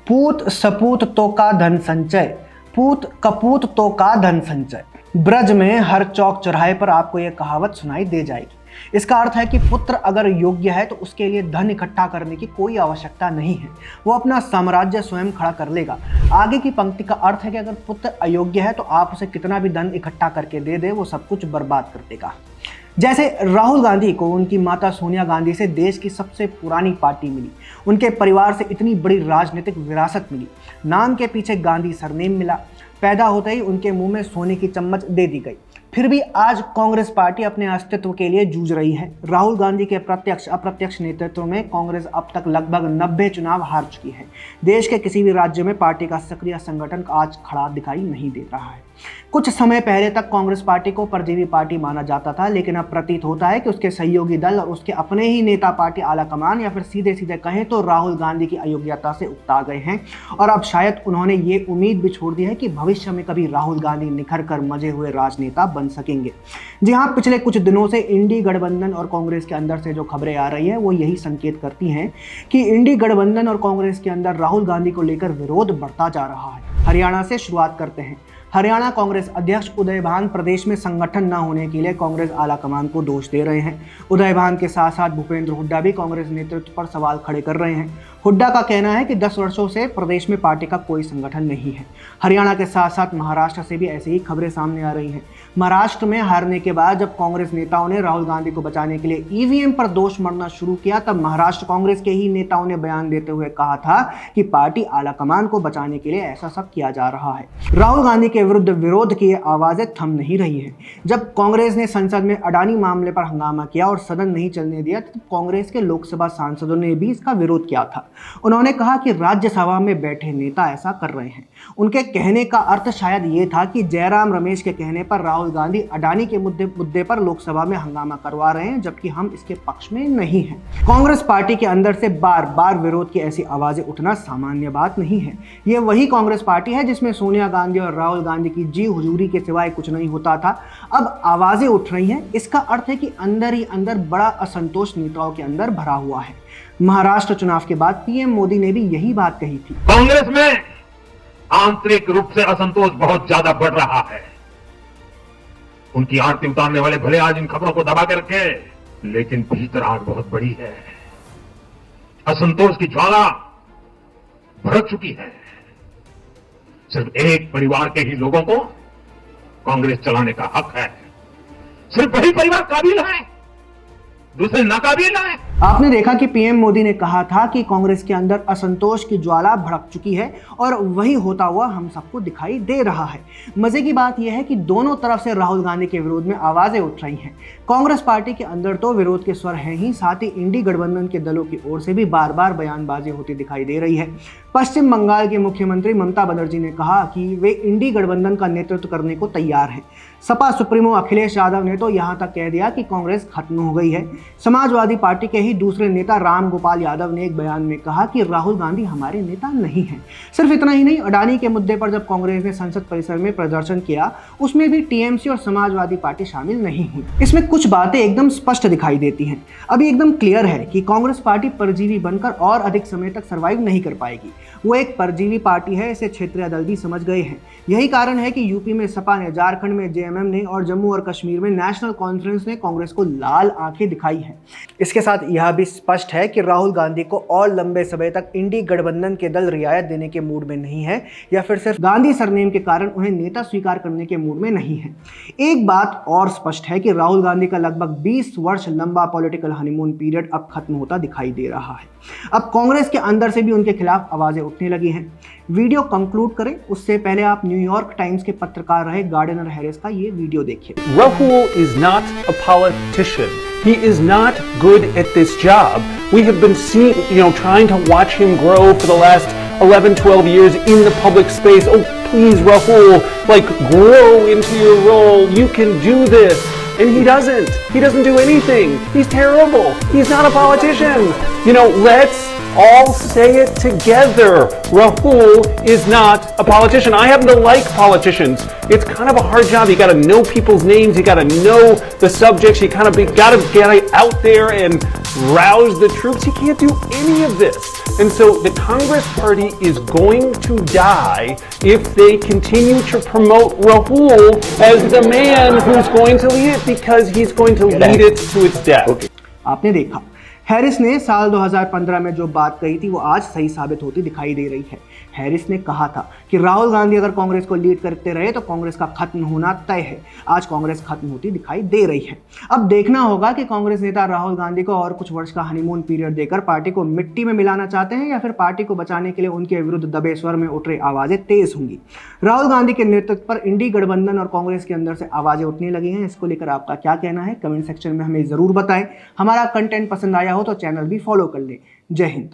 पूत सपूत तो का धन संचय, पूत कपूत तो का धन संचय। ब्रज में हर चौक चौराहे पर आपको यह कहावत सुनाई दे जाएगी। इसका अर्थ है कि पुत्र अगर योग्य है तो उसके लिए धन इकट्ठा करने की कोई आवश्यकता नहीं है, वो अपना साम्राज्य स्वयं खड़ा कर लेगा। आगे की पंक्ति का अर्थ है कि अगर पुत्र अयोग्य है तो आप उसे कितना भी धन इकट्ठा करके दे दे, वो सब कुछ बर्बाद कर देगा। जैसे राहुल गांधी को उनकी माता सोनिया गांधी से देश की सबसे पुरानी पार्टी मिली, उनके परिवार से इतनी बड़ी राजनीतिक विरासत मिली, नाम के पीछे गांधी सरनेम मिला, पैदा होते ही उनके मुंह में सोने की चम्मच दे दी गई। फिर भी आज कांग्रेस पार्टी अपने अस्तित्व के लिए जूझ रही है। राहुल गांधी के प्रत्यक्ष अप्रत्यक्ष नेतृत्व में कांग्रेस अब तक लगभग 90 चुनाव हार चुकी है। देश के किसी भी राज्य में पार्टी का सक्रिय संगठन आज खड़ा दिखाई नहीं दे रहा है। कुछ समय पहले तक कांग्रेस पार्टी को परजीवी पार्टी माना जाता था, लेकिन अब प्रतीत होता है कि उसके सहयोगी दल और उसके अपने ही नेता पार्टी आलाकमान, या फिर सीधे सीधे कहें तो राहुल गांधी की अयोग्यता से उकता गए हैं। और अब शायद उन्होंने ये उम्मीद भी छोड़ दी है कि भविष्य में कभी राहुल गांधी निखर कर मजे हुए राजनेता बन सकेंगे। जी हाँ, पिछले कुछ दिनों से इंडी गठबंधन और कांग्रेस के अंदर से जो खबरें आ रही है वो यही संकेत करती हैं कि इंडी गठबंधन और कांग्रेस के अंदर राहुल गांधी को लेकर विरोध बढ़ता जा रहा है। हरियाणा से शुरुआत करते हैं। हरियाणा कांग्रेस अध्यक्ष उदय भान प्रदेश में संगठन न होने के लिए कांग्रेस आलाकमान को दोष दे रहे हैं। उदय भान के साथ साथ भूपेंद्र हुड्डा भी कांग्रेस नेतृत्व पर सवाल खड़े कर रहे हैं। हुड्डा का कहना है कि 10 वर्षों से प्रदेश में पार्टी का कोई संगठन नहीं है। हरियाणा के साथ साथ महाराष्ट्र से भी ऐसी ही खबरें सामने आ रही हैं। महाराष्ट्र में हारने के बाद जब कांग्रेस नेताओं ने राहुल गांधी को बचाने के लिए ईवीएम पर दोष मढ़ना शुरू किया, तब महाराष्ट्र कांग्रेस के ही नेताओं ने बयान देते हुए कहा था कि पार्टी आलाकमान को बचाने के लिए ऐसा सब किया जा रहा है। राहुल गांधी के विरुद्ध विरोध की आवाजें थम नहीं रही है। जब कांग्रेस ने संसद में अडानी मामले पर हंगामा किया और सदन नहीं चलने दिया, तो कांग्रेस के लोकसभा सांसदों ने भी इसका विरोध किया था। उन्होंने कहा कि राज्यसभा में बैठे नेता ऐसा कर रहे हैं। उनके कहने का अर्थ शायद ये था कि जयराम रमेश के कहने पर राहुल गांधी अडानी के मुद्दे पर लोकसभा में हंगामा करवा रहे हैं, जबकि हम इसके पक्ष में नहीं हैं। कांग्रेस पार्टी के अंदर से बार बार विरोध की ऐसी आवाजें उठना सामान्य बात नहीं है। ये वही कांग्रेस पार्टी है जिसमें सोनिया गांधी और राहुल गांधी की जी हुजूरी के सिवाय कुछ नहीं होता था। अब आवाजें उठ रही हैं। इसका अर्थ है कि अंदर ही अंदर बड़ा असंतोष नेताओं के अंदर भरा हुआ है। महाराष्ट्र चुनाव के बाद पीएम मोदी ने भी यही बात कही थी। कांग्रेस में आंतरिक रूप से असंतोष बहुत ज्यादा बढ़ रहा है। उनकी आरती उतारने वाले भले आज इन खबरों को दबा के रखे, लेकिन भीतर आग बहुत बड़ी है। असंतोष की ज्वाला भड़क चुकी है। सिर्फ एक परिवार के ही लोगों को कांग्रेस चलाने का हक है। सिर्फ वही परिवार काबिल है, दूसरे नाकाबिल है। आपने देखा कि पीएम मोदी ने कहा था कि कांग्रेस के अंदर असंतोष की ज्वाला भड़क चुकी है, और वही होता हुआ हम सबको दिखाई दे रहा है। मजे की बात यह है कि दोनों तरफ से राहुल गांधी के विरोध में आवाजें उठ रही हैं। कांग्रेस पार्टी के अंदर तो विरोध के स्वर हैं ही, साथ ही इंडी गठबंधन के दलों की ओर से भी बार बार बयानबाजी होती दिखाई दे रही है। पश्चिम बंगाल के मुख्यमंत्री ममता बनर्जी ने कहा कि वे इंडी गठबंधन का नेतृत्व करने को तैयार हैं। सपा सुप्रीमो अखिलेश यादव ने तो यहां तक कह दिया कि कांग्रेस खत्म हो गई है। समाजवादी पार्टी के ही दूसरे नेता राम गोपाल यादव ने एक बयान में कहा कि राहुल गांधी हमारे नेता नहीं हैं। सिर्फ इतना ही नहीं, अडानी के मुद्दे पर जब कांग्रेस ने संसद परिसर में प्रदर्शन किया, उसमें भी टीएमसी और समाजवादी पार्टी शामिल नहीं हुई। इसमें कुछ बातें एकदम स्पष्ट दिखाई देती हैं। अभी एकदम क्लियर है कि कांग्रेस पार्टी परजीवी बनकर और अधिक समय तक सर्वाइव नहीं कर पाएगी। वो एक परजीवी पार्टी है, इसे क्षेत्रीय दल भी समझ गए हैं। यही कारण है कि यूपी में सपा ने, झारखंड में जेएमएम ने और जम्मू और कश्मीर में नेशनल कॉन्फ्रेंस ने कांग्रेस को लाल आंखें दिखाई हैं। इसके साथ यह भी स्पष्ट है कि राहुल गांधी को और लंबे समय तक इंडी गठबंधन के दल रियायत देने के मूड में नहीं है, या फिर सिर्फ गांधी सरनेम के कारण उन्हें नेता स्वीकार करने के मूड में नहीं है। एक बात और स्पष्ट है कि राहुल गांधी का लगभग 20 वर्ष लंबा पॉलिटिकल हनीमून पीरियड अब खत्म होता दिखाई दे रहा है। अब कांग्रेस के अंदर से भी उनके खिलाफ आवाजें उठने लगी हैं। वीडियो कंक्लूड करें उससे पहले आप न्यूयॉर्क टाइम्स के पत्रकार रहे गार्डनर हैरिस का ये वीडियो देखिए। Rahul is not a politician. He is not good at this job. We have been trying to watch him grow for the last 11, 12 years in the public space. Oh, please, Rahul, grow into your role. You can do this. And he doesn't. He doesn't do anything. He's terrible. He's not a politician. Let's all say it together. Rahul is not a politician. I happen to like politicians. It's kind of a hard job. You got to know people's names. You got to know the subjects. You kind of got to get out there and rouse the troops. He can't do any of this. And so the Congress Party is going to die if they continue to promote Rahul as the man who's going to lead it, because he's going to lead it to its death. आपने देखा Harris ने साल 2015 में जो बात कही थी वो आज सही साबित होती दिखाई दे रही है। हैरिस ने कहा था कि राहुल गांधी अगर कांग्रेस को लीड करते रहे तो कांग्रेस का खत्म होना तय है। आज कांग्रेस खत्म होती दिखाई दे रही है। अब देखना होगा कि कांग्रेस नेता राहुल गांधी को और कुछ वर्ष का हनीमून पीरियड देकर पार्टी को मिट्टी में मिलाना चाहते हैं या फिर पार्टी को बचाने के लिए उनके विरुद्ध दबे स्वर में उठ रही आवाजें तेज होंगी। राहुल गांधी के नेतृत्व पर इंडी गठबंधन और कांग्रेस के अंदर से आवाजें उठने लगी हैं। इसको लेकर आपका क्या कहना है कमेंट सेक्शन में हमें जरूर बताएं। हमारा कंटेंट पसंद आया हो तो चैनल भी फॉलो कर लें। जय हिंद।